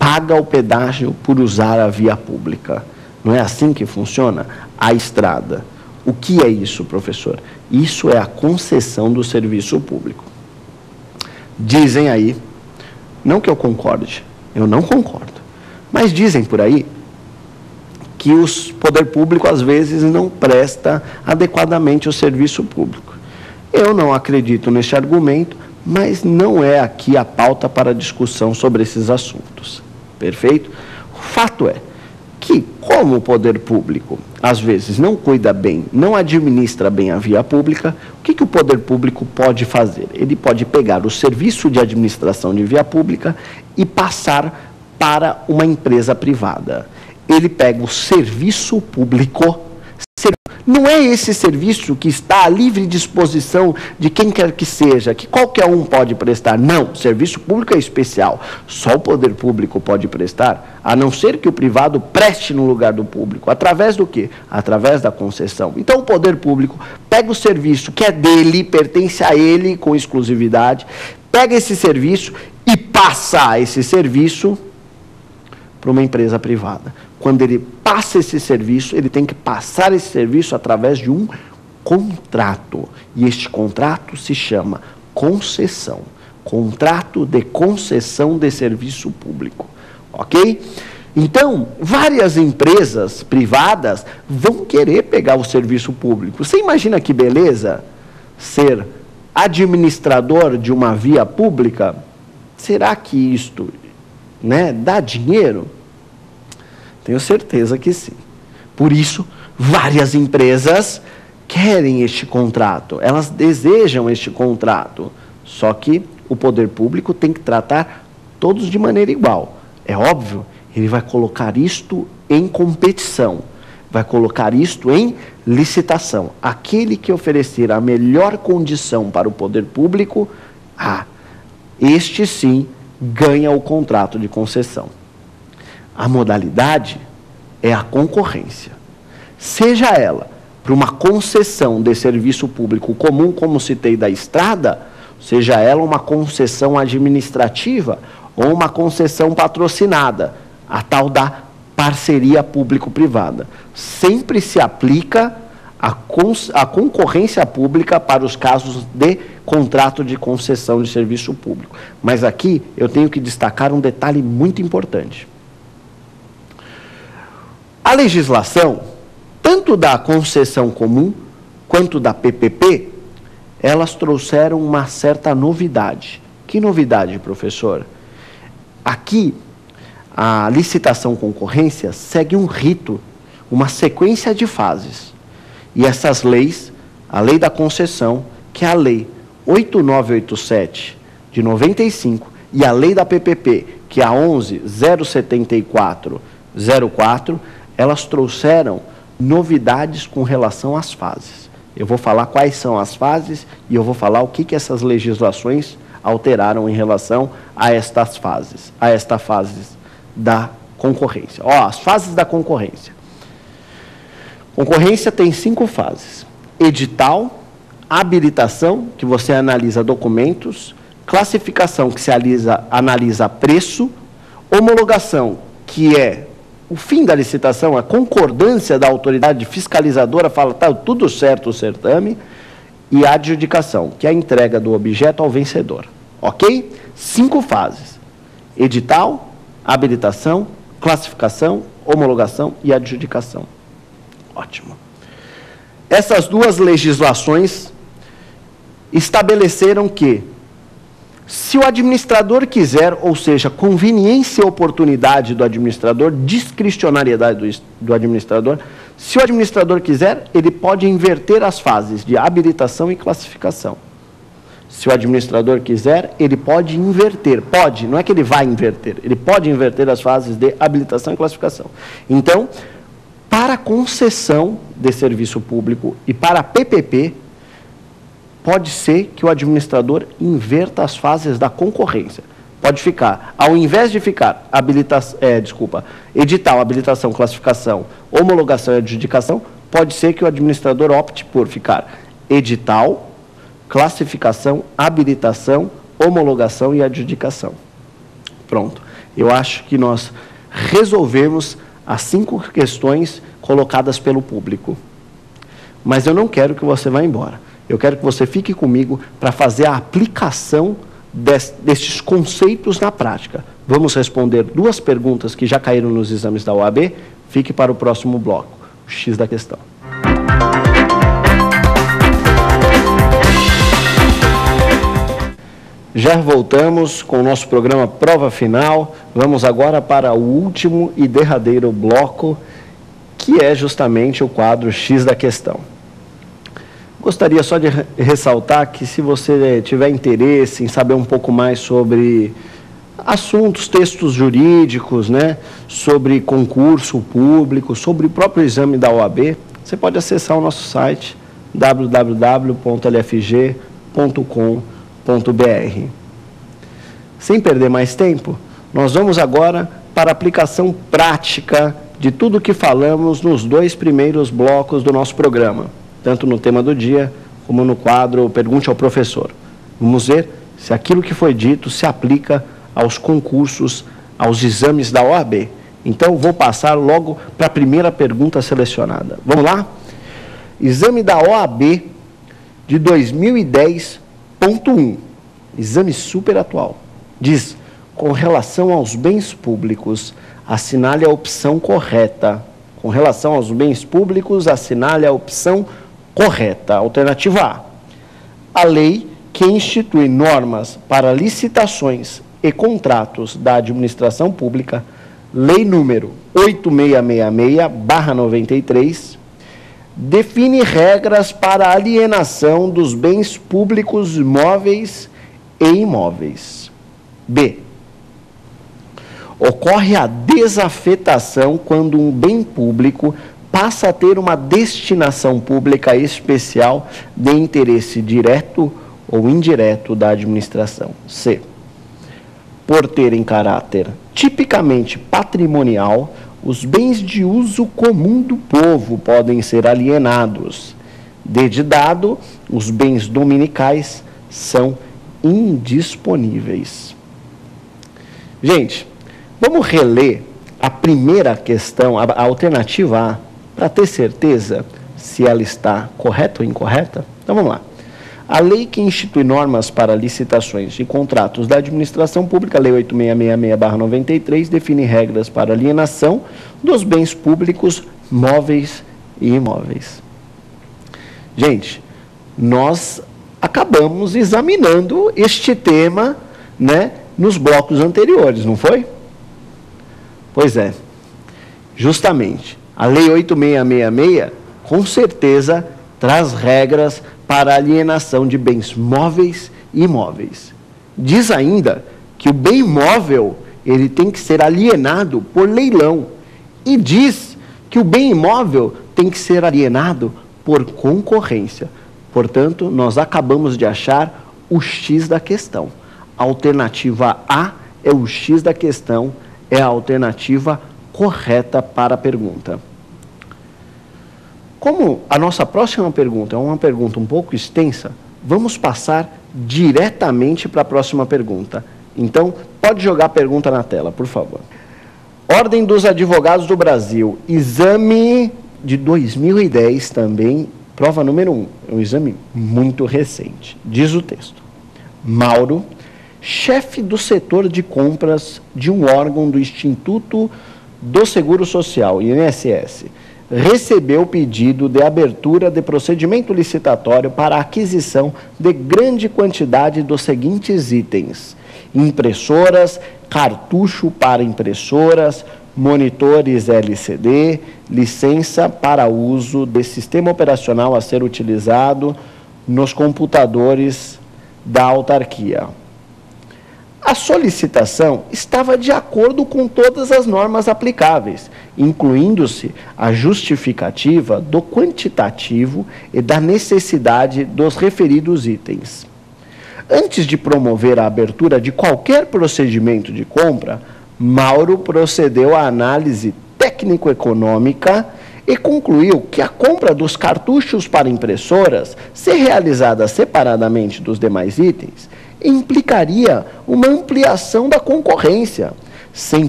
paga o pedágio por usar a via pública. Não é assim que funciona a estrada. O que é isso, professor? Isso é a concessão do serviço público. Dizem aí, não que eu concorde, eu não concordo, mas dizem por aí que o poder público, às vezes, não presta adequadamente o serviço público. Eu não acredito nesse argumento, mas não é aqui a pauta para discussão sobre esses assuntos. Perfeito? O fato é que, como o poder público, às vezes, não cuida bem, não administra bem a via pública, o que o poder público pode fazer? Ele pode pegar o serviço de administração de via pública e passar para uma empresa privada. Ele pega o serviço público, não é esse serviço que está à livre disposição de quem quer que seja, que qualquer um pode prestar. Não, serviço público é especial. Só o poder público pode prestar, a não ser que o privado preste no lugar do público. Através do quê? Através da concessão. Então, o poder público pega o serviço que é dele, pertence a ele com exclusividade, pega esse serviço e passa esse serviço para uma empresa privada. Quando ele passa esse serviço, ele tem que passar esse serviço através de um contrato. E este contrato se chama concessão. Contrato de concessão de serviço público. Ok? Então, várias empresas privadas vão querer pegar o serviço público. Você imagina que beleza ser administrador de uma via pública? Será que isto, dá dinheiro? Tenho certeza que sim. Por isso, várias empresas querem este contrato, elas desejam este contrato. Só que o poder público tem que tratar todos de maneira igual. É óbvio, ele vai colocar isto em competição, vai colocar isto em licitação. Aquele que oferecer a melhor condição para o poder público, este sim ganha o contrato de concessão. A modalidade é a concorrência. Seja ela para uma concessão de serviço público comum, como citei da estrada, seja ela uma concessão administrativa ou uma concessão patrocinada, a tal da parceria público-privada. Sempre se aplica a concorrência pública para os casos de contrato de concessão de serviço público. Mas aqui eu tenho que destacar um detalhe muito importante. A legislação, tanto da concessão comum quanto da PPP, elas trouxeram uma certa novidade. Que novidade, professor? Aqui, a licitação concorrência segue um rito, uma sequência de fases. E essas leis, a lei da concessão, que é a lei 8987 de 95, e a lei da PPP, que é a 11.074/04, elas trouxeram novidades com relação às fases. Eu vou falar quais são as fases e eu vou falar o que essas legislações alteraram em relação a estas fases, da concorrência. As fases da concorrência. Concorrência tem 5 fases: edital, habilitação, que você analisa documentos, classificação, que se analisa preço, homologação, que é o fim da licitação, a concordância da autoridade fiscalizadora, fala, está tudo certo o certame, e a adjudicação, que é a entrega do objeto ao vencedor. Ok? 5 fases: edital, habilitação, classificação, homologação e adjudicação. Ótimo. Essas duas legislações estabeleceram que, se o administrador quiser, ou seja, conveniência e oportunidade do administrador, discricionariedade do administrador, se o administrador quiser, ele pode inverter as fases de habilitação e classificação. Se o administrador quiser, ele pode inverter, não é que ele vai inverter, ele pode inverter as fases de habilitação e classificação. Então, para a concessão de serviço público e para a PPP, pode ser que o administrador inverta as fases da concorrência. Pode ficar, ao invés de ficar edital, habilitação, classificação, homologação e adjudicação, pode ser que o administrador opte por ficar edital, classificação, habilitação, homologação e adjudicação. Pronto. Eu acho que nós resolvemos as 5 questões colocadas pelo público. Mas eu não quero que você vá embora. Eu quero que você fique comigo para fazer a aplicação destes conceitos na prática. Vamos responder 2 perguntas que já caíram nos exames da OAB. Fique para o próximo bloco, o X da questão. Já voltamos com o nosso programa Prova Final. Vamos agora para o último e derradeiro bloco, que é justamente o quadro X da questão. Gostaria só de ressaltar que, se você tiver interesse em saber um pouco mais sobre assuntos, textos jurídicos, né, sobre concurso público, sobre o próprio exame da OAB, você pode acessar o nosso site www.lfg.com.br. Sem perder mais tempo, nós vamos agora para a aplicação prática de tudo o que falamos nos 2 primeiros blocos do nosso programa, tanto no tema do dia, como no quadro Pergunte ao Professor. Vamos ver se aquilo que foi dito se aplica aos concursos, aos exames da OAB. Então, vou passar logo para a primeira pergunta selecionada. Vamos lá? Exame da OAB de 2010.1, exame super atual. Diz: com relação aos bens públicos, assinale a opção correta. Com relação aos bens públicos, assinale a opção correta. Alternativa A. A lei que institui normas para licitações e contratos da administração pública, Lei número 8666/93, define regras para a alienação dos bens públicos móveis e imóveis. B. Ocorre a desafetação quando um bem público passa a ter uma destinação pública especial de interesse direto ou indireto da administração. C. Por terem caráter tipicamente patrimonial, os bens de uso comum do povo podem ser alienados. D de dado, os bens dominicais são indisponíveis. Gente, vamos reler a primeira questão, a alternativa A, para ter certeza se ela está correta ou incorreta? Então vamos lá. A lei que institui normas para licitações e contratos da administração pública, Lei 8666/93, define regras para alienação dos bens públicos móveis e imóveis. Gente, nós acabamos examinando este tema, né, nos blocos anteriores, não foi? Pois é, justamente, a Lei 8666, com certeza, traz regras para alienação de bens móveis e imóveis. Diz ainda que o bem móvel, ele tem que ser alienado por leilão. E diz que o bem imóvel tem que ser alienado por concorrência. Portanto, nós acabamos de achar o X da questão. A alternativa A é o X da questão, é a alternativa correta para a pergunta. Como a nossa próxima pergunta é uma pergunta um pouco extensa, vamos passar diretamente para a próxima pergunta. Então, pode jogar a pergunta na tela, por favor. Ordem dos Advogados do Brasil, exame de 2010 também, prova número 1, é um exame muito recente. Diz o texto: Mauro, chefe do setor de compras de um órgão do Instituto do Seguro Social, INSS, recebeu pedido de abertura de procedimento licitatório para a aquisição de grande quantidade dos seguintes itens: impressoras, cartucho para impressoras, monitores LCD, licença para uso de sistema operacional a ser utilizado nos computadores da autarquia. A solicitação estava de acordo com todas as normas aplicáveis, incluindo-se a justificativa do quantitativo e da necessidade dos referidos itens. Antes de promover a abertura de qualquer procedimento de compra, Mauro procedeu à análise técnico-econômica e concluiu que a compra dos cartuchos para impressoras, se realizada separadamente dos demais itens, implicaria uma ampliação da concorrência, sem